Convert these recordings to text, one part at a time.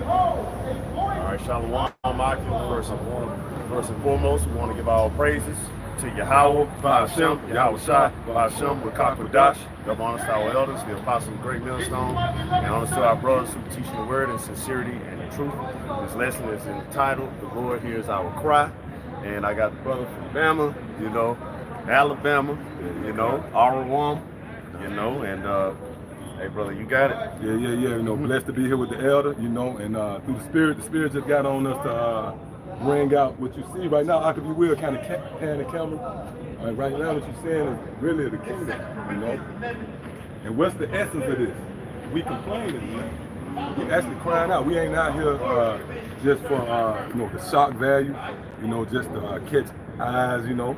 All right, Shalom, Maki. First and foremost, we want to give our praises to Yahweh, Ba'ashem, Yahweh Shai, Ba'ashem, Rakakwadash. Double honors to our elders, the apostles of Great Millstone, and honors to our brothers who teach the word in sincerity and in truth. This lesson is entitled, The Lord Hears Our Cry. And I got the brother from Bama, you know, Alabama, you know, Arawam, you know, and hey, brother, you got it? Yeah. You know, blessed to be here with the elder, you know, and through the Spirit just got on us to bring out what you see right now. If you will, kind of pan the camera. Right now, what you're saying is really the kingdom, you know. And what's the essence of this? We complaining, man. We actually crying out. We ain't out here just for you know, the shock value, you know, just to catch eyes, you know.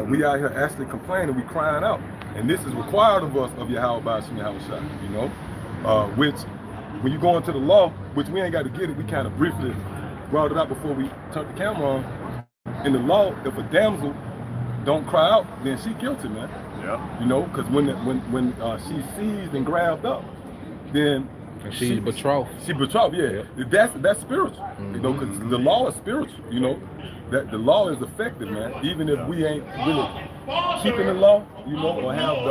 We out here actually complaining. We crying out. And this is required of us, of Yahweh Ba'ashem Yahweh Shai, you know, which when you go into the law, which we ain't got to get it, we kind of briefly brought it out before we turned the camera on. In the law, if a damsel don't cry out, then she guilty, man. Yeah. You know, because when she's seized and grabbed up, then she's betrothed. She betrothed, yeah. That's spiritual, you know, because the law is spiritual, you know. That the law is effective, man. Even if we ain't really keeping the law, you know, or have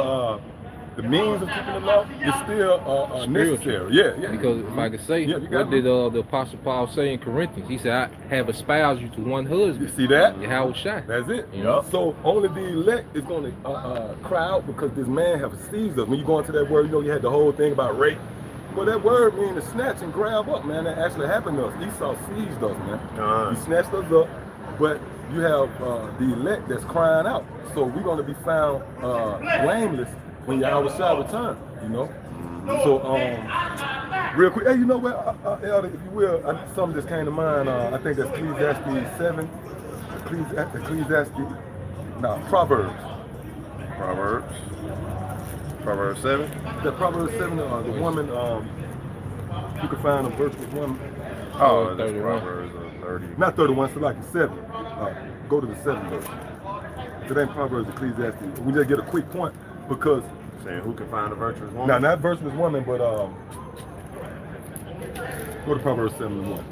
the means of keeping the law, it's still necessary. Yeah. Because if I could say, what did the Apostle Paul say in Corinthians? He said, I have espoused you to one husband. You see that? Yahweh Shai. That's it. You know? So only the elect is going to cry out because this man have seized us. When you go into that word, you know, you had the whole thing about rape. Well, that word means to snatch and grab up, man. That actually happened to us. Esau seized us, man. He snatched us up. But you have the elect that's crying out. So we're going to be found blameless when Yahweh Shai return, you know? So, real quick, hey, you know what, Elder, if you will, something just came to mind. I think that's Ecclesiastes 7, Proverbs. Proverbs 7? The Proverbs 7, the woman, you can find a verse with woman. Oh, that's Proverbs 30. Not 31, so like 7. Go to the 7th verse. It ain't Proverbs, Ecclesiastes. We just get a quick point because saying who can find a virtuous woman? No, not virtuous woman, but go to Proverbs 7:1.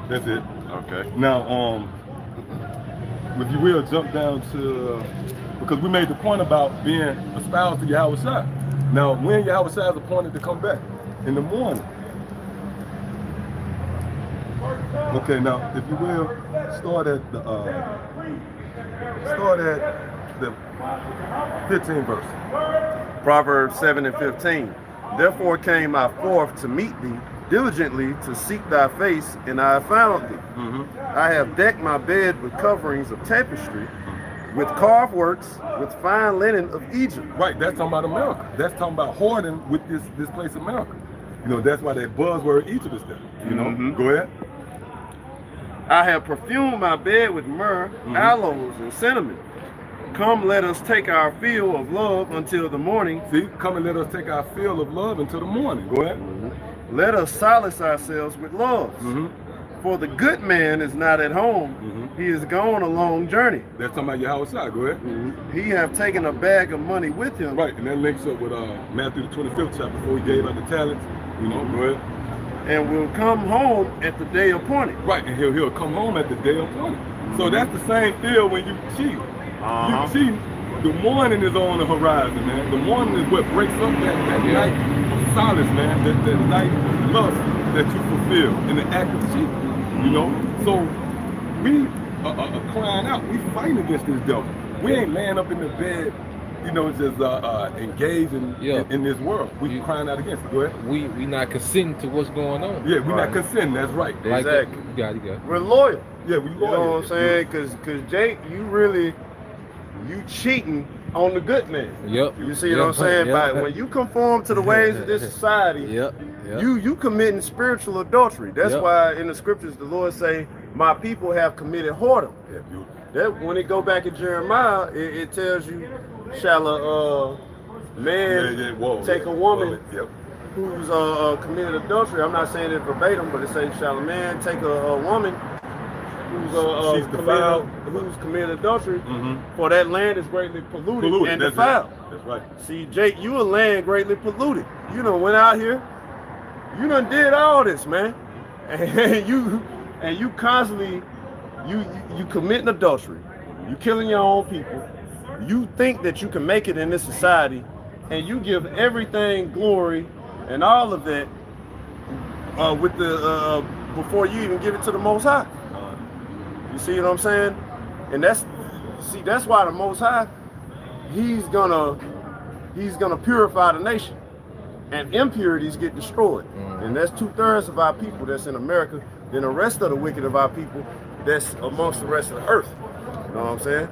That's it. Okay. Now, if you will, jump down to, because we made the point about being espoused to Yahweh Shai. Now, when Yahweh Shai is appointed to come back in the morning. Okay, now if you will, start at the 15th verse. Proverbs 7 and 15. Therefore came I forth to meet thee, diligently to seek thy face, and I have found thee. I have decked my bed with coverings of tapestry, with carved works, with fine linen of Egypt. Right, that's talking about America. That's talking about hoarding with this place America. You know, that's why that buzzword Egypt is there. You know, go ahead. I have perfumed my bed with myrrh, aloes, and cinnamon. Come, let us take our fill of love until the morning. See, come and let us take our fill of love until the morning. Go ahead. Let us solace ourselves with love. For the good man is not at home. He is gone a long journey. That's talking about Yahweh Shai. Go ahead. He have taken a bag of money with him. Right, and that links up with Matthew the 25th chapter, before he gave out the talents. You know, go ahead. And will come home at the day appointed. Right, and he'll come home at the day appointed. So that's the same feel when you cheat. You cheat, the morning is on the horizon, man. The morning is what breaks up that night of solace, man. That night of lust that you fulfill in the act of cheating. You know? So we are crying out. We fighting against this devil. We ain't laying up in the bed, you know, just engaged in this world. We crying out against it. Go ahead. We not consenting to what's going on. Yeah, we not consenting. That's right. Exactly. You got it. We're loyal. Yeah, we loyal. You know what I'm saying? Because Jake, you cheating on the good man. You see what I'm saying? By when you conform to the ways of this society, you committing spiritual adultery. That's why in the scriptures the Lord say, my people have committed whoredom. That when it go back in Jeremiah, it tells you, shall a man take a woman who's committed adultery. I'm not saying it verbatim, but it says, shall a man take a woman who's committed adultery, for that land is greatly polluted and defiled. That's right. See, Jake, you a land greatly polluted. You done went out here You done did all this, man, and you constantly you committing adultery. You killing your own people. You think that you can make it in this society, and you give everything glory and all of that with the before you even give it to the Most High. You see what I'm saying? And that's why the Most High, he's gonna purify the nation, and impurities get destroyed. And that's 2/3 of our people that's in America. Then the rest of the wicked of our people that's amongst the rest of the earth. You know what I'm saying?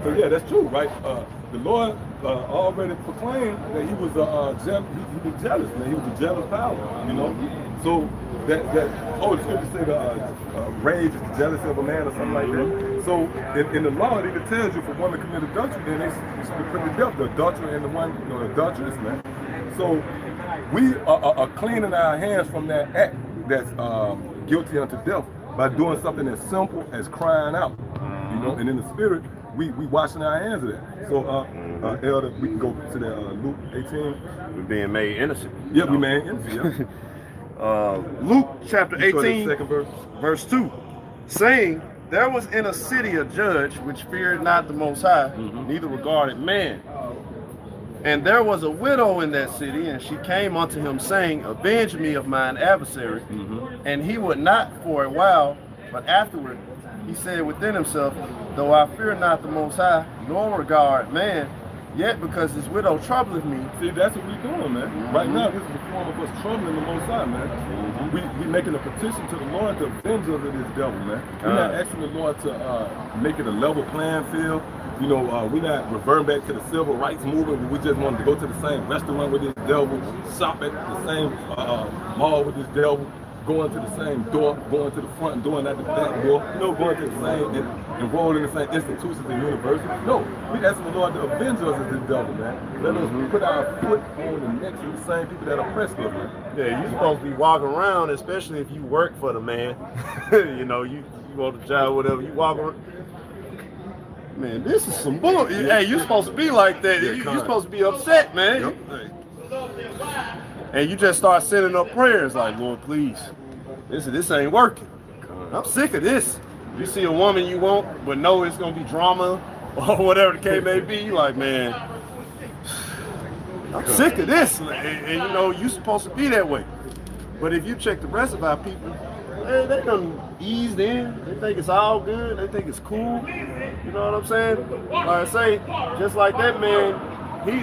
So yeah, that's true, right? The Lord already proclaimed that he was jealous, man. He was a jealous power, you know. So the scripture say rage is the jealousy of a man or something like that. So in the law, it even tells you if a woman commit adultery, then they should be put to death. The adulterer and the one, the adulteress, man. So we are cleaning our hands from that act that's guilty unto death by doing something as simple as crying out, you know. And in the spirit, we washing our hands of that. So, Elder, we can go to the Luke 18. We're being made innocent. Yeah, we made innocent. Yeah. Luke chapter 18, second verse 2, saying, there was in a city a judge which feared not the Most High, neither regarded man. And there was a widow in that city, and she came unto him, saying, avenge me of mine adversary. And he would not for a while, but afterward he said within himself, though I fear not the Most High, nor regard man, yet because this widow troubleth me. See, that's what we're doing, man. Right now, this is the form of us troubling the Most High, man. We making a petition to the Lord to avenge us of this devil, man. We're not asking the Lord to make it a level playing field. You know, we're not reverting back to the civil rights movement where we just wanted to go to the same restaurant with this devil, shop at the same mall with this devil, going to the same door, going to the front door and at the back door, you know, going to the same, enrolled in the same institutions and universities. No, we asking the Lord to avenge us of this devil, man. Let us put our foot on the necks of the same people that oppress us, man. Yeah, you're supposed to be walking around, especially if you work for the man. You know, you go to the job, whatever, you walk around. Man, this is some bull. Yeah. Hey, you're supposed to be like that. Yeah, you're supposed to be upset, man. Yep. And you just start sending up prayers like, Lord, please, this ain't working. I'm sick of this. You see a woman you want, but know it's gonna be drama or whatever the case may be, you like, man, I'm sick of this. And you know, you're supposed to be that way. But if you check the rest of our people, they done eased in. They think it's all good. They think it's cool. You know what I'm saying? Like I say, just like that man,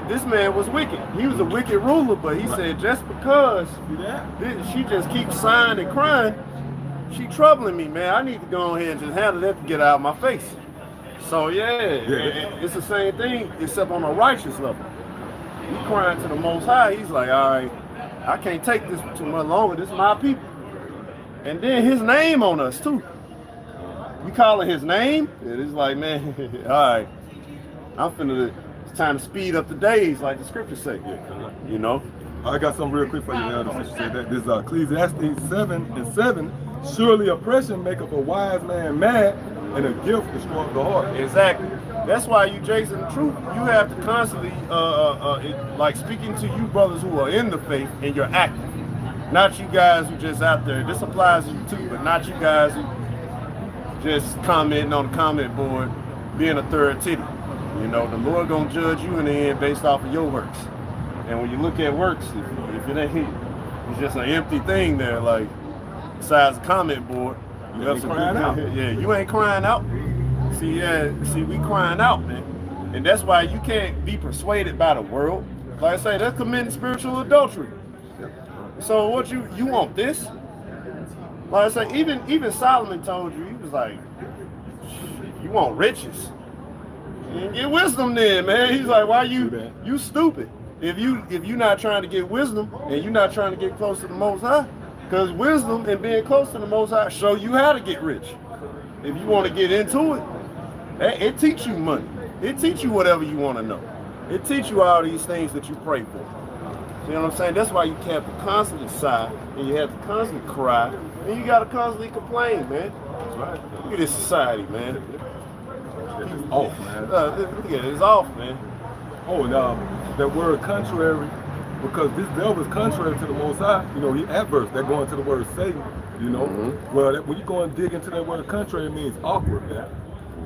this man was wicked. He was a wicked ruler, but he said just because she just keeps sighing and crying, she troubling me, man. I need to go ahead and just handle that to get out of my face. So it's the same thing, except on a righteous level. He crying to the Most High. He's like, all right, I can't take this too much longer. This is my people. And then his name on us too. You calling his name? It's like, man, all right, it's time to speed up the days, like the scriptures say. You know. I got something real quick for you, Elder, since you said that. This Ecclesiastes 7:7. Surely oppression maketh a wise man mad, and a gift destroys the heart. Exactly. That's why you, Jason, the truth, you have to constantly, like speaking to you brothers who are in the faith and you're active. Not you guys who just out there. This applies to you too, but not you guys who just commenting on the comment board, being a third titty. You know, the Lord gonna judge you in the end based off of your works. And when you look at works, if it ain't, it's just an empty thing there, like besides the comment board. You ain't crying out. Yeah, you ain't crying out. See, we crying out, man. And that's why you can't be persuaded by the world. Like I say, that's committing spiritual adultery. So what you want this? Like I say, even Solomon told you, he was like, you want riches. Get wisdom then, man. He's like, why you stupid? If you're not trying to get wisdom and you're not trying to get close to the Most High, because wisdom and being close to the Most High show you how to get rich. If you want to get into it, it teach you money. It teach you whatever you want to know. It teach you all these things that you pray for. You know what I'm saying? That's why you have to constantly sigh and you have to constantly cry and you got to constantly complain, man. That's right. Look at this society, man. off, man. Look at it, it's off, man. Oh, now that word contrary, because this devil is contrary to the Most High. You know, he adverse. That going to the word Satan. You know, well, when you go and dig into that word contrary, it means awkward, man.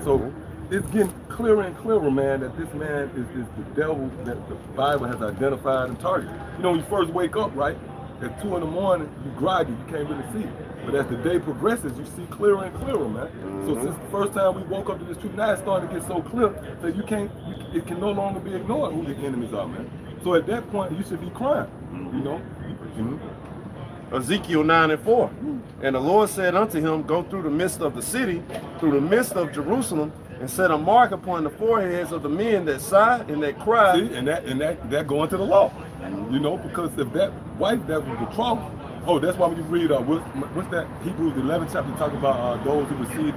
So it's getting clearer and clearer, man, that this man is the devil that the Bible has identified and targeted. You know, when you first wake up, right, at 2 in the morning, you groggy, you can't really see. But as the day progresses, you see clearer and clearer, man. So since the first time we woke up to this truth, now it's starting to get so clear that it can no longer be ignored who the enemies are, man. So at that point, you should be crying, you know. Ezekiel 9:4. And the Lord said unto him, go through the midst of the city, through the midst of Jerusalem, and set a mark upon the foreheads of the men that sigh and that cry. See, and that going to the law, you know, because if that wife that was betrothed, that's why when you read what's that Hebrews 11 chapter talking about those who receive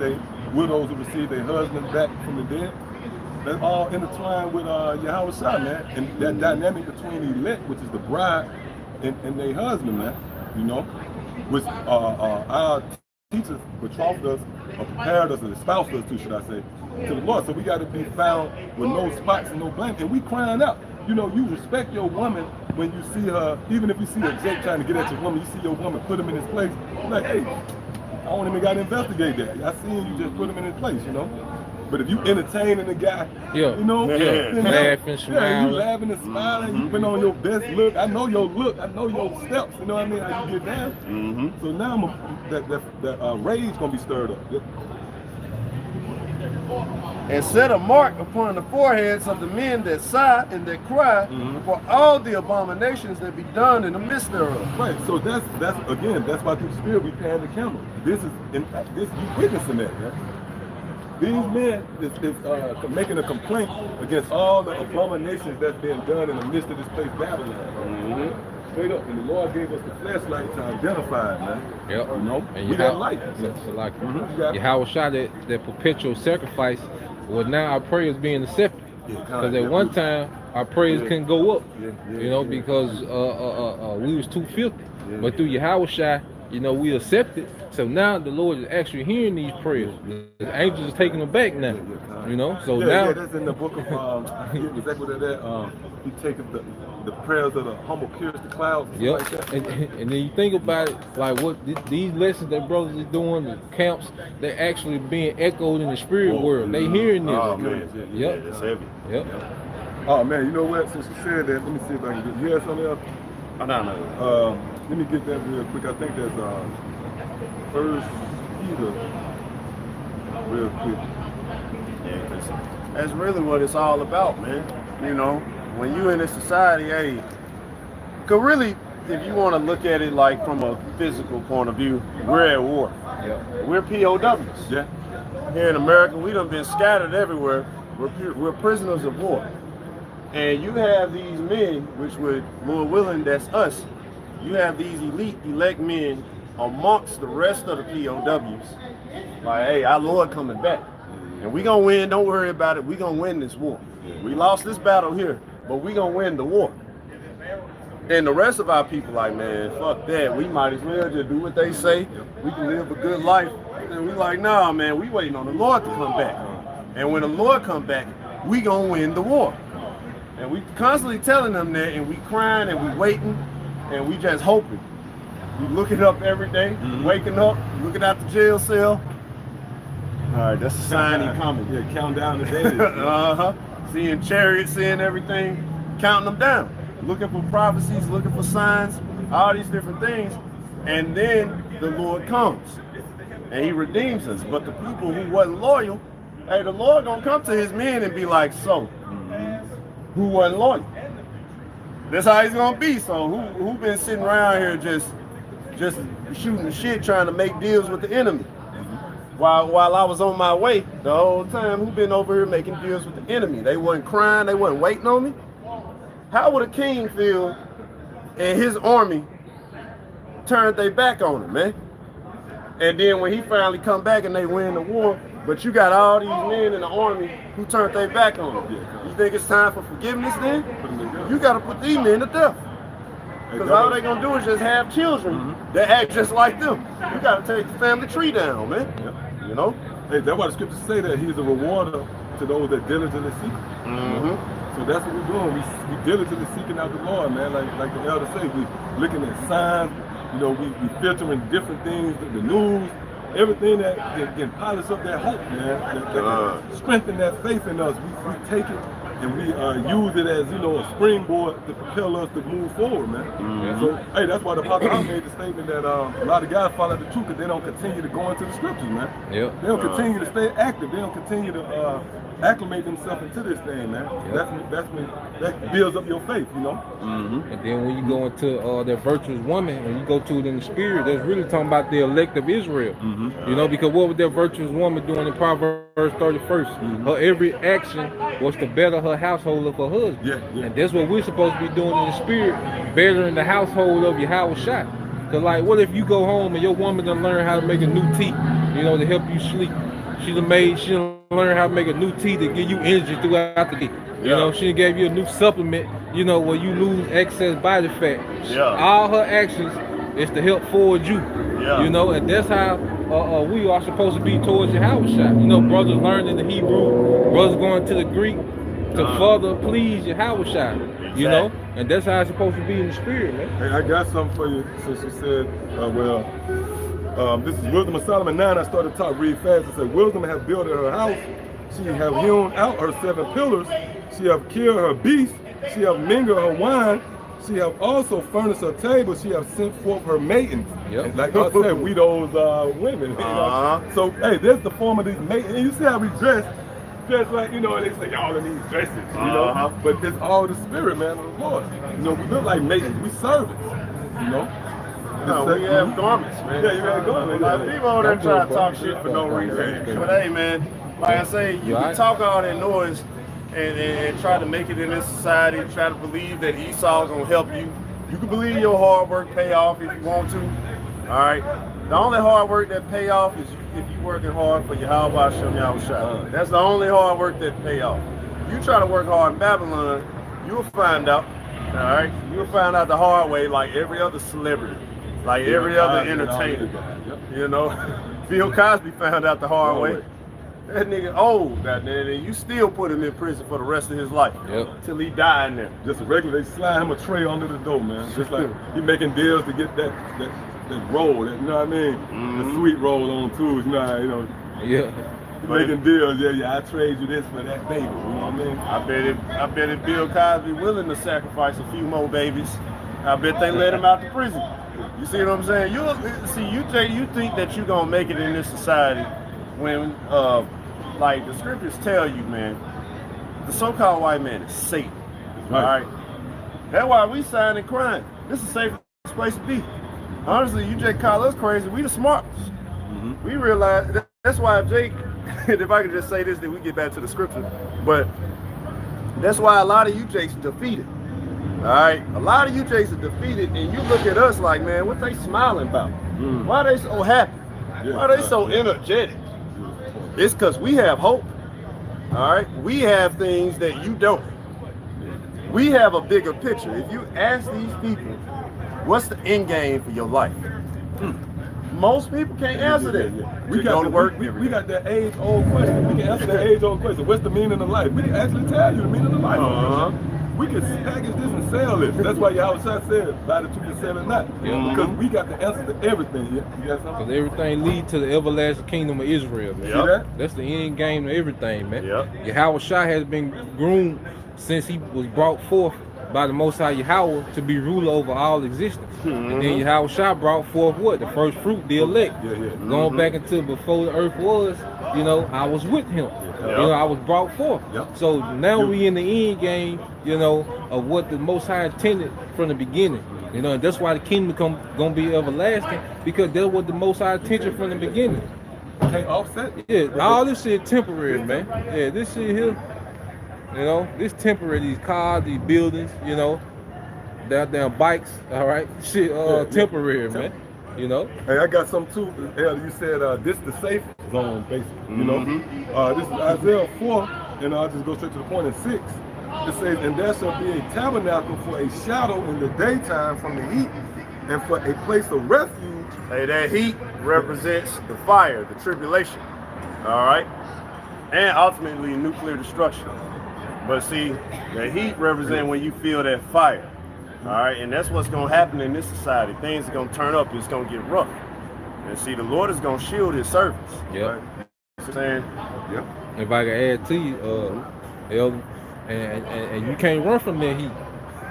widows who receive their husbands back from the dead. That's all intertwined with Yahweh Shai, man, and that dynamic between the elect, which is the bride, and their husband, man. You know, which our teachers betrothed us, or prepared us, or espoused us to, should I say, to the Lord. So we got to be found with no spots and no blame. And we crying out. You know, you respect your woman when you see her, even if you see a Jake trying to get at your woman, you see your woman, put him in his place. You're like, hey, I don't even got to investigate that. I seen you just put him in his place, you know. But if you entertaining the guy, you know, laughing, smiling, you laughing and smiling, you been on your best look. I know your look, I know your steps. You know what I mean? How you get down. So now that rage gonna be stirred up. And set a mark upon the foreheads of the men that sigh and that cry for all the abominations that be done in the midst thereof. Right. So that's that's why through the Spirit we pan the camera. This is you witnessing that, man. These men is making a complaint against all the abominations that's been done in the midst of this place, Babylon. Straight up, and the Lord gave us the flashlight to identify it, man. Yep. You know, and we got light. So like Yahweh Shai, that perpetual sacrifice, well, now our prayers being accepted. Because at one time our prayers couldn't go up, you know, because we was too filthy. But through Yahweh Shai, you know, we accepted. So now the Lord is actually hearing these prayers. The angels are taking them back now, you know. So now that's in the book of I forget exactly what that he takes the prayers of the humble pierce the clouds. Like that. And then you think about it, like what these lessons that brothers are doing, the camps, they're actually being echoed in the spirit world. They hearing this. Oh man, it's heavy. Oh man, you know what? Since you said that, let me see if I can get. You have something else? Oh, no. Let me get that real quick. I think that's First Peter, real quick. Yeah, that's really what it's all about, man. You know, when you in a society, hey, cause really, if you want to look at it like from a physical point of view, we're at war. We're POWs. Here in America, we done been scattered everywhere. We're prisoners of war. And you have these men, which would, Lord willing, that's us. You have these elect men amongst the rest of the POWs. Like, hey, our Lord coming back. And we gonna win, don't worry about it. We gonna win this war. We lost this battle here, but we gonna win the war. And the rest of our people like, man, fuck that. We might as well just do what they say. We can live a good life. And we like, nah, man, we waiting on the Lord to come back. And when the Lord come back, we gonna win the war. And we constantly telling them that, and we crying and we waiting, and we just hoping. We looking up every day, waking up, looking out the jail cell. All right, that's a sign he coming. Yeah, count down the days. Seeing chariots, seeing everything, counting them down. Looking for prophecies, looking for signs, all these different things. And then the Lord comes and he redeems us. But the people who wasn't loyal, hey, the Lord gonna come to his men and be like, so, who wasn't loyal? That's how he's gonna be. So who been sitting around here just shooting the shit, trying to make deals with the enemy? While I was on my way the whole time, who been over here making deals with the enemy? They wasn't crying, they wasn't waiting on me. How would a king feel and his army turned their back on him, man? And then when he finally come back and they win the war, but you got all these men in the army who turned their back on him. You think it's time for forgiveness then? You got to put these men to death. Because all they going to do is just have children that act just like them. You got to take the family tree down, man. You know? Hey, that's why the scriptures say that he's a rewarder to those that diligently seek. So that's what we're doing. We diligently seeking out the Lord, man. Like the elder say, we looking at signs. You know, we filtering different things, the news, everything that can polish up that hope, man. That strengthen that faith in us. We take it and we use it as, you know, a springboard to propel us to move forward, man. So, hey, that's why the Apostle made the statement that a lot of guys follow the truth because they don't continue to go into the scriptures, man. They don't continue to stay active. They don't continue to acclimate themselves into this thing, man. That builds up your faith, you know. And then when you go into that virtuous woman, when you go to it in the spirit, that's really talking about the elect of Israel. You know, because what was that virtuous woman doing in Proverbs 31st? Her every action was to better her household of her husband. And that's what we're supposed to be doing in the spirit, bettering the household of Yahweh Shai. Because, like, what if you go home and your woman done learn how to make a new tea, you know, to help you sleep? She done learn how to make a new tea to give you energy throughout the day. You know, she gave you a new supplement, you know, where you lose excess body fat. All her actions is to help forward you. You know, and that's how we are supposed to be towards Yahweh Shai. You know, brothers learning the Hebrew, brothers going to the Greek to further please Yahweh Shai. You know, and that's how it's supposed to be in the spirit, man. Hey, I got something for you since you said, this is Wisdom of Solomon 9. I started to talk real fast. It said, wisdom have built her house. She have hewn out her 7 pillars. She have killed her beasts. She have mingled her wine. She have also furnished her table. She have sent forth her maidens. And like I said, we those women. You know? So, hey, there's the form of these maidens. And you see how we dress like, you know, and they say, y'all in these dresses, you know? But it's all the spirit, man, of the Lord. You know, we look like maidens. We servants, you know? No, we have garments, man. Yeah, you have garments. Like, people over there trying to talk shit for no reason. But hey, man, like I say, you can talk all that noise and try to make it in this society, try to believe that Esau's gonna help you. You can believe your hard work pay off if you want to. All right. The only hard work that pay off is if you working hard for Yahweh Shem Yahushua. That's the only hard work that pay off. You try to work hard in Babylon, you'll find out. All right. You'll find out the hard way, like every other celebrity. Like every other entertainer, you know. Bill Cosby found out the hard way. That nigga old, goddamn, and you still put him in prison for the rest of his life till he died in there. Just a regular, they slide him a tray under the door, man. Just like he making deals to get that roll, you know what I mean? The sweet roll on tools, you know. Making deals, I trade you this for that baby, you know what I mean? I bet if Bill Cosby willing to sacrifice a few more babies, I bet they let him out the prison. You see what I'm saying? You think that you're gonna make it in this society when, like the scriptures tell you, man, the so-called white man is Satan. All right. That's why we signing crime. This is the safest place to be. Honestly, you just call us crazy. We the smartest. We realize that's why Jake. If I could just say this, then we get back to the scripture. But that's why a lot of you Jakes defeated. All right, a lot of you Jakes are defeated, and you look at us like, man, what they smiling about? Why are they so happy? Why are they so energetic? It's because we have hope. All right, we have things that you don't. We have a bigger picture. If you ask these people, what's the end game for your life? Most people can't answer that. We got we got that age-old question. We can answer that age-old question. What's the meaning of life? We can actually tell you the meaning of life. We can package this and sell this. That's why Yahweh said, buy the truth and sell it not. Because we got the answer to everything. You got something? Because everything leads to the everlasting kingdom of Israel, man. See that? That's the end game of everything, man. Yahweh Shai has been groomed since he was brought forth by the Most High Yahweh to be ruler over all existence. And then Yahweh Shai brought forth what? The first fruit, the elect. Going back into before the earth was, you know, I was with him. You know, I was brought forth. So now we in the end game, you know, of what the Most High intended from the beginning. You know, and that's why the kingdom gonna be everlasting, because that's what the Most High intended from the beginning. Can't offset. All this shit temporary, man. This shit here, you know, this temporary. These cars, these buildings, you know, damn bikes. All right, shit, temporary, man. You know. Hey, I got some too. You said this the safe zone, basically. You know, this is Isaiah 4, and I'll just go straight to the point in 6. It says, "And there shall be a tabernacle for a shadow in the daytime from the heat, and for a place of refuge." Hey, that heat represents the fire, the tribulation. All right. and ultimately nuclear destruction. But see, the heat represents when you feel that fire. All right, and that's what's going to happen in this society. Things are going to turn up. It's going to get rough. And see, the Lord is going to shield his servants. Yeah. Right? Saying, yep. If I can add to you, Elder, and you can't run from that heat.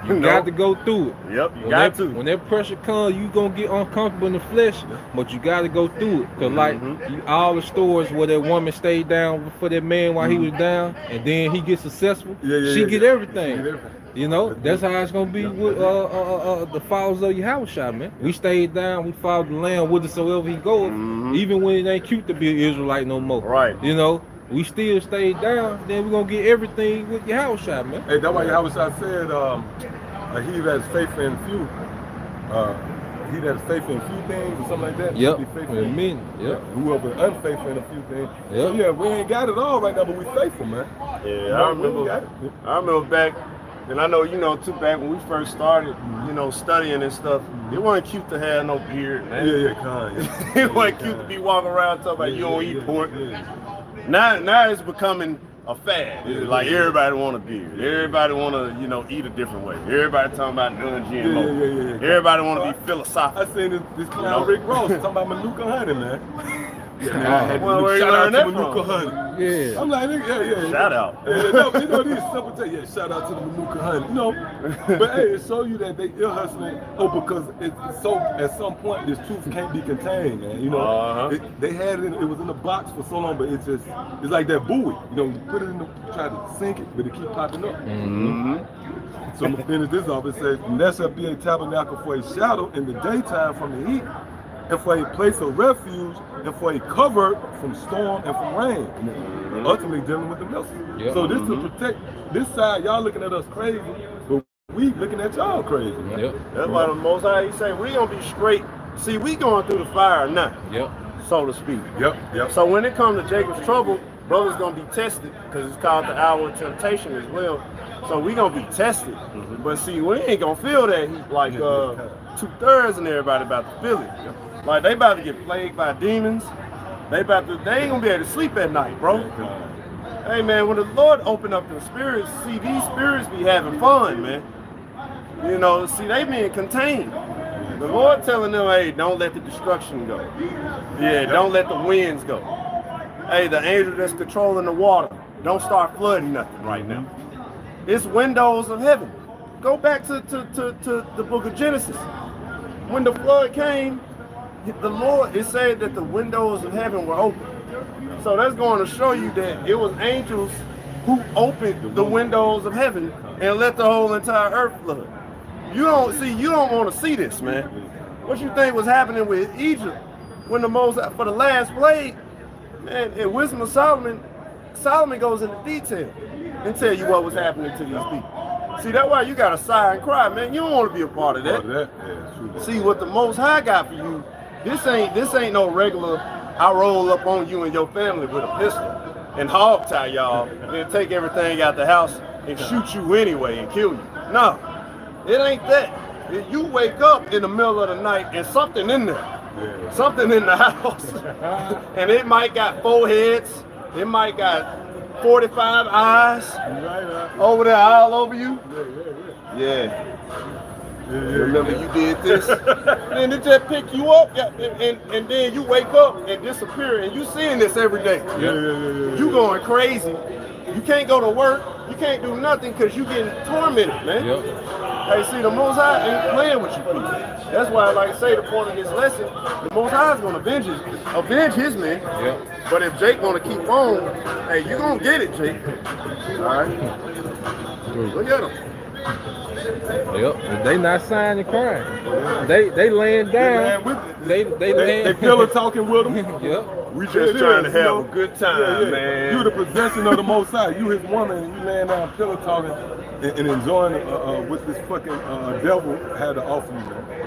You got to go through it. Yep, you got to. When that pressure comes, you going to get uncomfortable in the flesh, but you got to go through it. Because like all the stories where that woman stayed down for that man while he was down, and then he gets successful, she get everything. You know, that's how it's going to be with the followers of Yahushua, man. We stayed down, we followed the Lamb whithersoever he goes, even when it ain't cute to be an Israelite no more. Right. You know, we still stayed down, then we're going to get everything with Yahushua, man. Hey, that's why Yahushua said, he that has faith in few, he that has faith in few things or something like that. Yep. Be faithful in many. Yep. Whoever unfaithful in a few things. Yep. So yeah, we ain't got it all right now, but we faithful, man. Yeah, I remember back, and I know you know too. Back when we first started, you know, studying and stuff, it wasn't cute to have no beard, man. It wasn't cute to be walking around talking about you don't eat pork. Now it's becoming a fad. It's like everybody want a beard. Everybody want to, you know, eat a different way. Everybody talking about non-GMO. Everybody want to be philosophical. I seen this clown Rick Ross talking about Manuka honey, man. Yeah, man, I had where shout out to Manuka honey. Yeah. I'm like, yeah. Shout out. You know, these simple things. Yeah, shout out to the Manuka honey. You know, but hey, it show you that they ill hustling. Oh, because it's so at some point this truth can't be contained, man. You know, they had it. It was in the box for so long, but it's like that buoy. You know, you put it in try to sink it, but it keep popping up. So I'm gonna finish this off. It says, "And there shall be a tabernacle for a shadow in the daytime from the heat, and for a place of refuge, and for a cover from storm and from rain." And ultimately dealing with the milk. Yep. So this to protect this side, y'all looking at us crazy, but we looking at y'all crazy. Man. Yep. That's why the Most High, he say we gonna be straight. See, we going through the fire now, so to speak. Yep. So when it comes to Jacob's trouble, brother's gonna be tested because it's called the hour of temptation as well. So we gonna be tested. But see, we ain't gonna feel that heat like 2/3 and everybody about to feel it. Like they about to get plagued by demons. They ain't gonna be able to sleep at night, bro. Hey man, when the Lord opened up the spirits, see these spirits be having fun, man. You know, see they being contained. The Lord telling them, hey, don't let the destruction go. Yeah, don't let the winds go. Hey, the angel that's controlling the water, don't start flooding nothing right now. It's windows of heaven. Go back to the book of Genesis. When the flood came, the Lord, it said that the windows of heaven were open. So that's going to show you that it was angels who opened the windows of heaven and let the whole entire earth flood. You don't want to see this, man. What you think was happening with Egypt when for the last plague, man, in Wisdom of Solomon, Solomon goes into detail and tell you what was happening to these people. See, that's why you got to sigh and cry, man. You don't want to be a part of that. See, what the Most High got for you, this ain't no regular, I roll up on you and your family with a pistol and hog tie y'all and then take everything out the house and shoot you anyway and kill you. No, it ain't that. You wake up in the middle of the night and something in there. Something in the house. And it might got 4 heads. It might got 45 eyes over there all over you. Yeah. Remember you did this. And it just pick you up and then you wake up and disappear and you seeing this every day. You going crazy. You can't go to work. You can't do nothing because you getting tormented, man. Hey, see, the Most High ain't playing with you people. That's why, like I say, the point of this lesson, the Most High is going to avenge his men. But if Jake going to keep on, hey, you going to get it, Jake. All right? Look at him. They not sighing and crying. They laying down. They pillow talking with them. We just trying to have a good time, man. You the possession of the Most High. You his woman, and you laying down pillow talking and enjoying what this fucking devil had to offer you,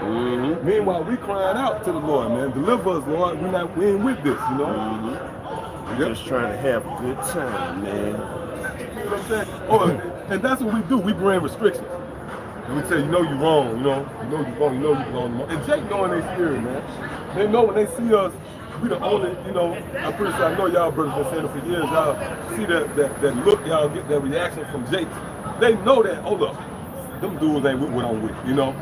man. Meanwhile, we crying out to the Lord, man. Deliver us, Lord. We ain't with this, you know. We're just trying to have a good time, man. You know what I'm saying? Oh, and that's what we do. We bring restrictions. And we say, you know you're wrong, you know you're wrong, you know you're wrong. And Jake knowing their spirit, man. They know when they see us we the only, you know, I'm pretty sure I know y'all brothers been saying it for years. Y'all see that look, y'all get that reaction from Jake. They know that, hold up, them dudes ain't with what I'm with, you know?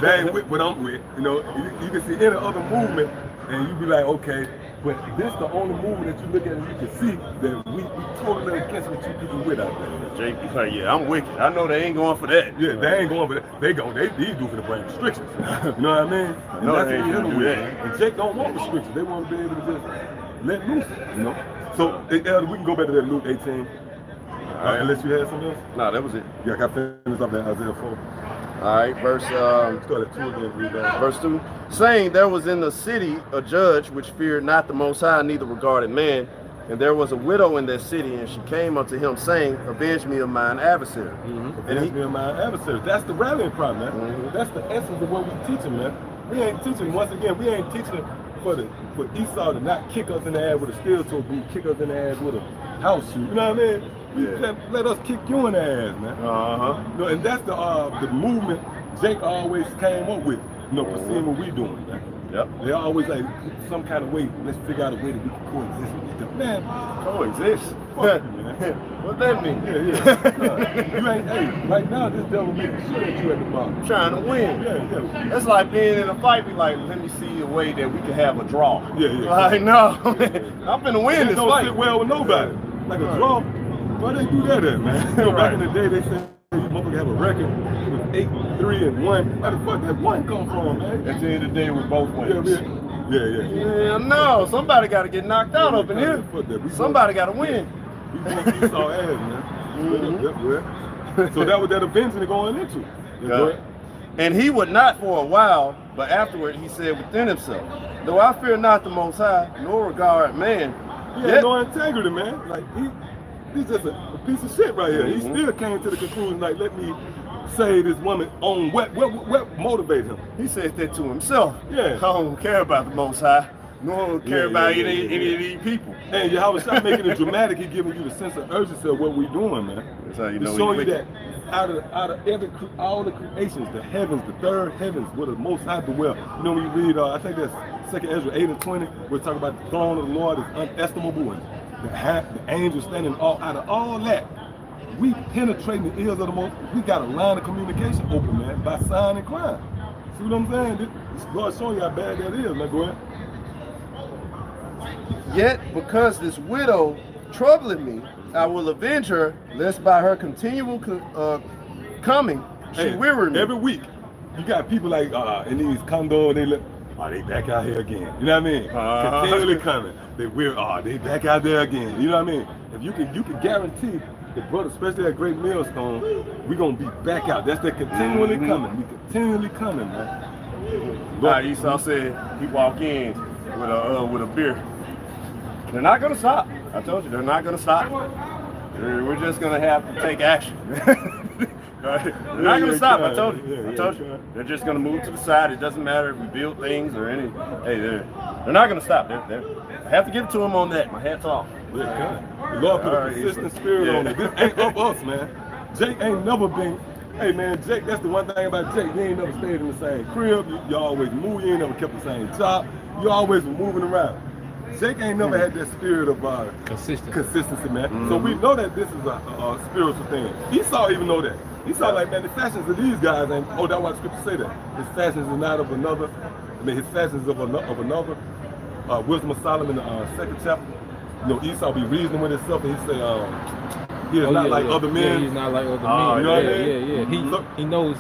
They ain't with what I'm with, you know? You can see any other movement and you be like, okay, but this the only movement that you look at and you can see that we totally against what you people with out there. Jake be like, yeah, I'm wicked. I know they ain't going for that. Yeah, they ain't going for that. These do for the brand restrictions. You know what I mean? And no, that's they what ain't we do that. And Jake don't want restrictions. They want to be able to just let loose, you know? So, Elder, we can go back to that Luke 18. Unless you had something else? No, that was it. Yeah, I got finished up that Isaiah 4. All right, verse 2, saying there was in the city a judge which feared not the Most High, neither regarded man, and there was a widow in that city, and she came unto him, saying, avenge me of mine adversary. Avenge me of mine adversary. That's the rallying cry, man. That's the essence of what we teaching, man. We ain't teaching, once again, we ain't teaching for Esau to not kick us in the ass with a steel toe boot, kick us in the ass with a house shoe. You know what I mean? Let us kick you in the ass, man. You know, and that's the movement Jake always came up with, you know, perceiving what we doing, man. They always like some kind of way, let's figure out a way that we can coexist with each other. Man, coexist? Fuck you, man. What that mean? You ain't, hey, right now this devil making sure that you at the bottom. Trying to win. That's like being in a fight, be like, let me see a way that we can have a draw. Like, no, I'm finna win this fight. Don't sit well with nobody. Like a draw. Why they do that at, man? You know, back in the day, they said you motherfucker have a record with 8-3-1. Where the fuck that one come from, man? At the end of the day, with both ways. Yeah, no, somebody got to get knocked out up in here. Somebody got to win. We want Esau ass, man. So that was that avenging going into. And he would not for a while, but afterward he said within himself, though I fear not the Most High, nor regard man. He had no integrity, man. Like he's just a piece of shit right here. He still came to the conclusion, like, let me say this woman on what motivated him. He said that to himself. Yeah. I don't care about the Most High. No one care about any of these people. And Yahweh Shai making it dramatic, he giving you the sense of urgency of what we doing, man. That's how you know. He's showing you that out of all the creations, the heavens, the third heavens, where the Most High dwell. You know, when you read, I think that's 2 Ezra 8:20, we're talking about the throne of the Lord is unestimable, and the angels standing out of all that. We penetrating the ears of the Most. We got a line of communication open, man, by sign and crime. See what I'm saying? This God's showing you how bad that is, man. Go ahead. Yet, because this widow troubleth me, I will avenge her, lest by her continual coming, she weary me. Every week, you got people like, in these condos, they back out here again. You know what I mean? Continually coming. They back out there again. You know what I mean? If you can guarantee the brother, especially at Great Millstone, we're gonna be back out. That's that continually coming. We continually coming, man. Esau said he walk in with a beer. They're not gonna stop. I told you, they're not gonna stop. We're just gonna have to take action. They're not gonna stop. I told you. They're just gonna move to the side. It doesn't matter if we build things or any. Hey, they're not gonna stop. I have to give it to them on that. My hat's off. The Lord put a consistent spirit on it. This ain't of us, man. Jake ain't never been. Hey, man, Jake. That's the one thing about Jake. He ain't never stayed in the same crib. You always move. You ain't never kept the same job. You always were moving around. Jake ain't never had that spirit of consistency, man. So we know that this is a spiritual thing. Esau even know that. Esau like, man, the fashions of these guys ain't. Oh, that's why the scripture say that. His fashions is not of another. I mean, his fashions is of another. Wisdom of Solomon, the 2nd chapter. You know, Esau be reasoning with himself, and he say, he is not like other men. He's not like other men. You know what I mean? He knows.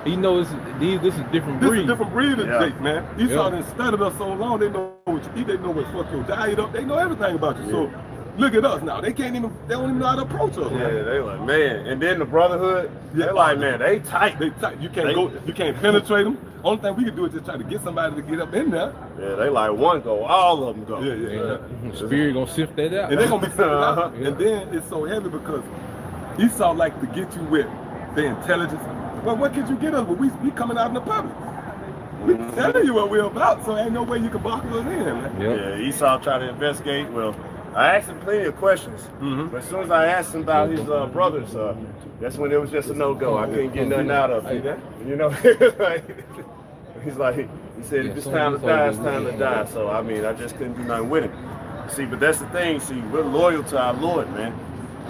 He knows this is different breed. This is a different breed of Jake, man. Esau done studied us so long. They know what you eat. They know what fuck your diet up. They know everything about you. So look at us now. They don't even know how to approach us. Yeah, they like, man. And then the brotherhood, they're like, man, they tight. They tight. You can't penetrate them. Only thing we can do is just try to get somebody to get up in there. Yeah, they like one go, all of them go. Yeah. Spirit gonna sift that out. And they're gonna be sifted out. And then it's so heavy because Esau like to get you with the intelligence. Well, what could you get us? But we coming out in the public. We telling you what we're about, so ain't no way you can block us in, man. Yeah, Esau tried to investigate. Well, I asked him plenty of questions, but as soon as I asked him about his brothers, that's when it was just a no-go. I couldn't get nothing out of him. You know, he's like, He said, if it's time to die, it's time to die. So, I mean, I just couldn't do nothing with him. See, but that's the thing. See, we're loyal to our Lord, man.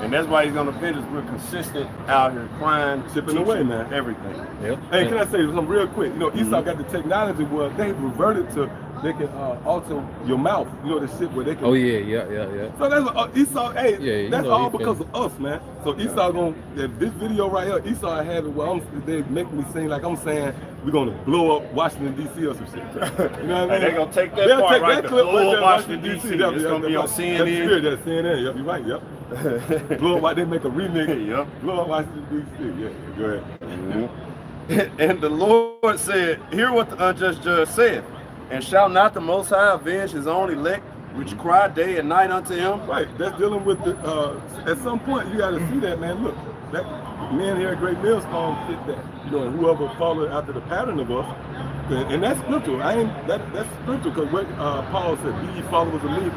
And that's why he's going to finish. We're consistent out here crying, chipping away, man. Everything. Yep. Hey, can I say something real quick? You know, Esau got the technology where they reverted to, they can alter your mouth. You know, the shit where they can. Oh, yeah. So that's Esau, hey, that's all because of us, man. So Esau this video right here, Esau have it where they make me seem like I'm saying we're going to blow up Washington, D.C. or some shit. You know what I mean? They're going to take that part right to blow up Washington, D.C. It's going to be on CNN. That's CNN, yep, you're right, yep. Blow up, why they make a remix. Yep. Blow up Washington, D.C. Yeah, go ahead. And the Lord said, hear what the unjust judge said. And shall not the Most High avenge his own elect, which cry day and night unto him? Right, that's dealing with the, at some point you got to see that, man. Look, that men here at Great Millstone fit that. You know, and whoever followed after the pattern of us, and that's spiritual. That's spiritual, because what Paul said, be ye followers of me,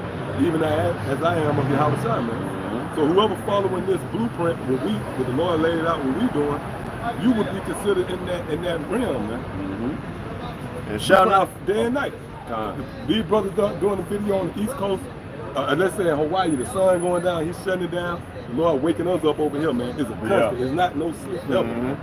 even as I am of Yahweh Shai, man. So whoever following this blueprint, what the Lord laid out, what we doing, you would be considered in that realm, man. And shout out day and night. These brothers doing the video on the East Coast, let's say in Hawaii, the sun going down, he's shutting it down. The Lord waking us up over here, man. It's a constant. It's not no sleep ever.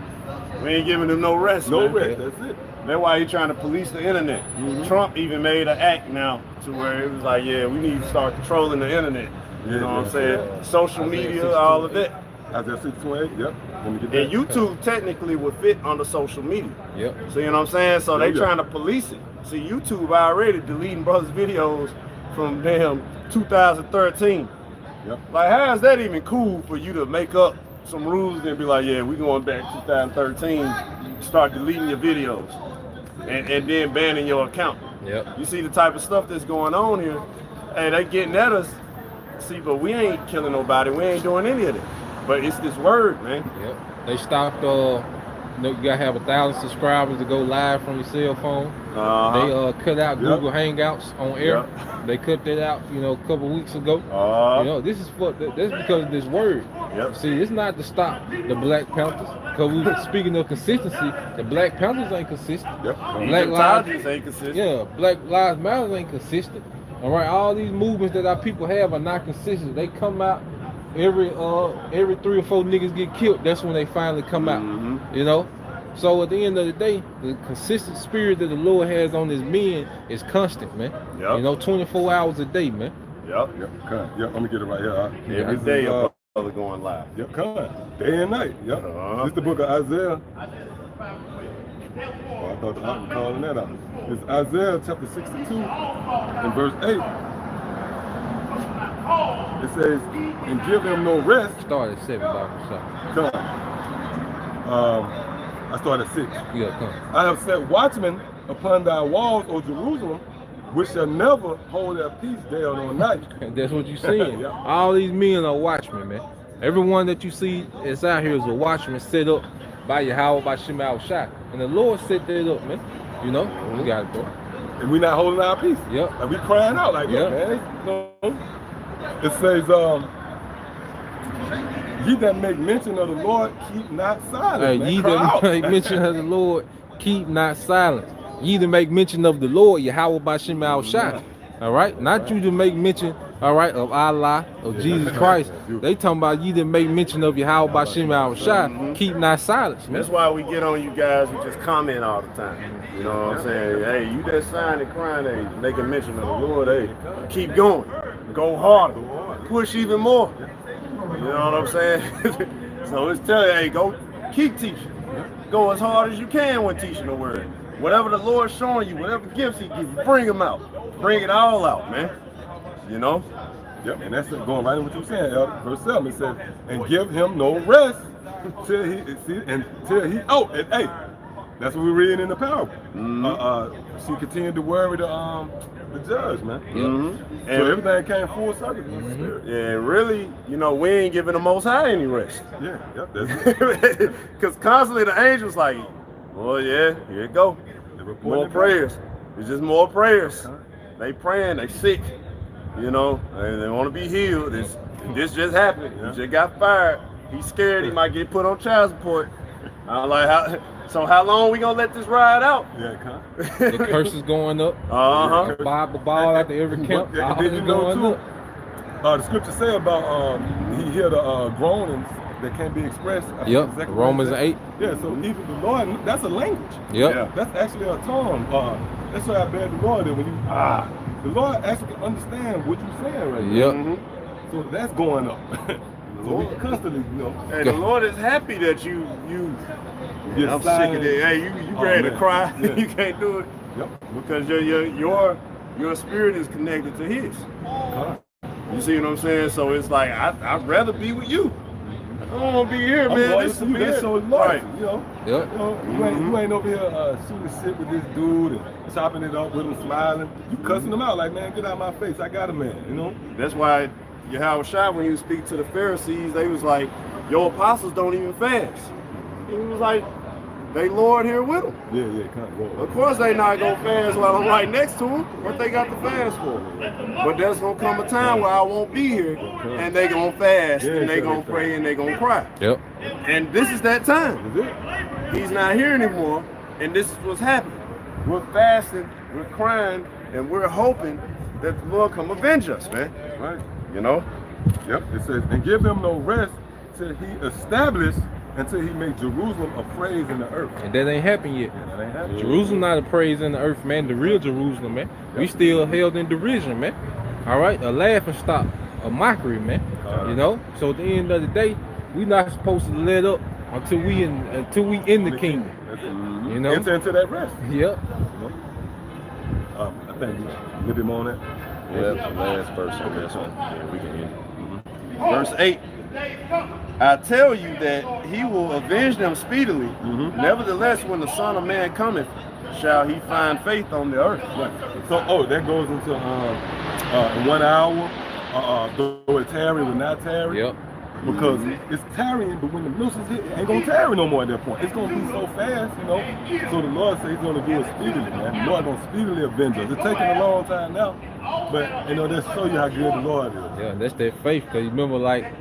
We ain't giving them no rest. No rest. That's it. That's why he's trying to police the internet. Trump even made an act now to where it was like, yeah, we need to start controlling the internet. You know what I'm saying? Social media, all of that. Isaiah 6:28, yep. And YouTube technically would fit under social media. Yep. So you know what I'm saying? So they trying to police it. See, YouTube already deleting brothers' videos from damn 2013. Yep. Like, how is that even cool for you to make up some rules and be like, yeah, we going back to 2013, start deleting your videos and then banning your account. Yep. You see the type of stuff that's going on here. Hey, they getting at us. See, but we ain't killing nobody. We ain't doing any of that. But it's this word, man. Yep. They stopped. You gotta have 1,000 subscribers to go live from your cell phone. They cut out Google Hangouts on air. They cut that out, you know, a couple weeks ago. You know, this is that's because of this word. See, it's not to stop the Black Panthers. Because we were speaking of consistency, the Black Panthers ain't consistent. Black Lives ain't consistent. Yeah, Black Lives Matter ain't consistent. All right, all these movements that our people have are not consistent. They come out every 3 or 4 niggas get killed. That's when they finally come out. You know. So at the end of the day, the consistent spirit that the Lord has on his men is constant, man. You know, 24 hours a day, man. Yep. Let me get it right here. Every day a brother going live. Yep, come day and night. Yep. This is the book of Isaiah. Oh, I thought I was calling that out. It's Isaiah chapter 62 and verse 8. It says, and give him no rest. Start at 7, Dr. Come. I started at 6. Yeah, come. I have set watchmen upon thy walls, O Jerusalem, which shall never hold their peace day or night. And that's what you're seeing. All these men are watchmen, man. Everyone that you see that's out here is a watchman set up by Yahweh, by Shema Shai. And the Lord set that up, man. You know, we got it, bro. And we not holding our peace. Yep. And we crying out like, man. It says, ye that make mention of the Lord, keep not silent. Ye that make mention of the Lord, keep not silent. Ye that make mention of the Lord, Yahweh by Shema Shai. All right? Not you to make mention, all right, of Allah, of Jesus Christ. They talking about you that make mention of Yahweh by Shema Shai, keep not silent. Man. That's why we get on you guys who just comment all the time. You know what I'm saying? Hey, you that sign and crying, hey, making mention of the Lord, hey, keep going. Go harder. Push even more. You know what I'm saying? So it's telling you, hey, go keep teaching. Go as hard as you can when teaching the word. Whatever the Lord's showing you, whatever gifts he gives you, bring them out. Bring it all out, man. You know? Yep, and that's going right in what you're saying, Elder. Verse 7, it says, and give him no rest till he, and hey, that's what we're reading in the parable. She continued to worry the judge, man. So everything came full circle. Yeah, really, you know, we ain't giving the Most High any rest. Yeah, that's it. Because constantly the angels like, well, yeah, here it go. More prayers. It's just more prayers. They praying, they sick, you know, and they want to be healed. This just happened. He just got fired. He's scared he might get put on child support. I'm like, how long we gonna let this ride out? Yeah, the curse is going up. Bible ball after every camp. Did you know too? The scripture say about he hear the groanings that can't be expressed. Yep. Exactly Romans 8. Yeah. So even the Lord, that's a language. Yep. Yeah. That's actually a tongue. That's why I bear the Lord that when you the Lord actually can understand what you're saying right now. Yep. So that's going up. So we constantly, And the Lord is happy that you I'm sick of it. Hey, you ready to cry? Yeah. You can't do it. Yep. Because your spirit is connected to His. You see what I'm saying? So it's like I'd rather be with you. I don't want to be here, man. This is that's so loyal. Yep. You ain't over here shooting shit with this dude and chopping it up with him, smiling. You cussing him out like, man, get out of my face. I got a man. That's why Yahweh Shai, when you speak to the Pharisees, they was like, your apostles don't even fast. He was like, they Lord here with them. Yeah, of course they not gonna fast while I'm right next to them. What they got to fast for? But there's gonna come a time where I won't be here, and they gonna fast, and they gonna pray, and they gonna cry. Yep. And this is that time. He's not here anymore, and this is what's happening. We're fasting, we're crying, and we're hoping that the Lord come avenge us, man. Right. Yep. It says, and give him no rest till he established until he made Jerusalem a praise in the earth. And that ain't happened yet. Yeah, that ain't happened. Jerusalem not a praise in the earth, man. The real Jerusalem, man. Yep. We still held in derision, man. All right, a laughing stock, a mockery, man. So at the end of the day, we not supposed to let up until we in the kingdom. That's it. Enter into that rest. Yep. I think a little bit more on that. Yeah, the last verse on this one. Yeah, we can end. Verse 8. I tell you that he will avenge them speedily. Nevertheless, when the Son of Man cometh, shall he find faith on the earth. Right. So, that goes into in 1 hour, though it tarry, will not tarry. Yep. Because it's tarrying, but when the missiles hit, it ain't gonna tarry no more at that point. It's gonna be so fast, So the Lord says He's gonna do it speedily, man. The Lord gonna speedily avenge us. It's taking a long time now, but that show you how good the Lord is. Yeah, that's that faith. Cause you remember, like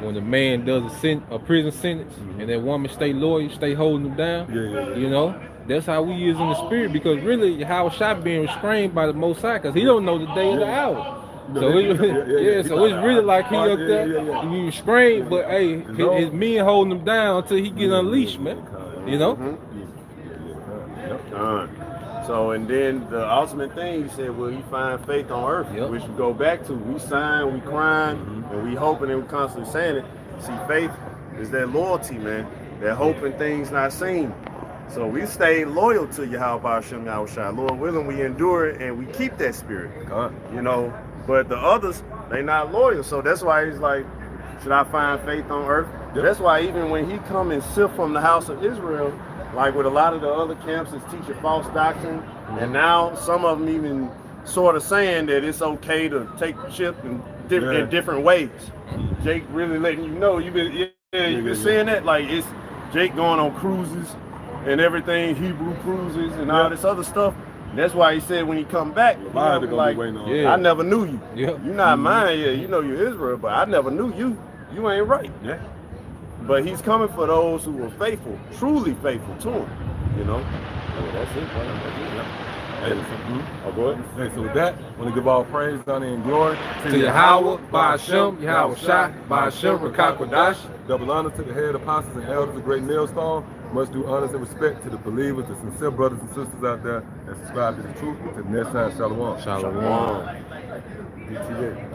when a man does a prison sentence, and that woman stay loyal, stay holding him down. Yeah. That's how we is in the spirit. Because really, Yahweh Shai being restrained by the Most High, cause He don't know the day or the hour. So it's really like he up there, you restrained, but hey, his men holding him down until he get unleashed, man. So and then the ultimate thing, he said, will he find faith on earth? Which we go back to. We sign, we crying, and we hoping, and we constantly saying it. See, faith is that loyalty, man. That hoping things not seen. So we stay loyal to Yahweh Hashem Yahweh Shai. Lord willing, we endure it and we keep that spirit. But the others, they not loyal. So that's why he's like, should I find faith on earth? That's why even when he come and sift from the house of Israel, like with a lot of the other camps is teaching false doctrine, and now some of them even sort of saying that it's okay to take the chip in different ways. Jake really letting you know, you've been saying that, like it's Jake going on cruises and everything, Hebrew cruises and all this other stuff. That's why he said when he come back, I never knew you. You're not mine yet. You know you're Israel, but I never knew you. You ain't right. Yeah. But he's coming for those who were faithful, truly faithful to him. That's it. Go ahead. Hey, so with that, I want to give all praise, honor, and glory to Yahweh, Ba'ashem, Yahweh Shai, Ba'ashem, Rakakwadash. Double honor to the head apostles and elders of Great Millstone. Must do honors and respect to the believers, the sincere brothers and sisters out there that subscribe to the truth. Until the next time, Shalom. Shalom. DTA.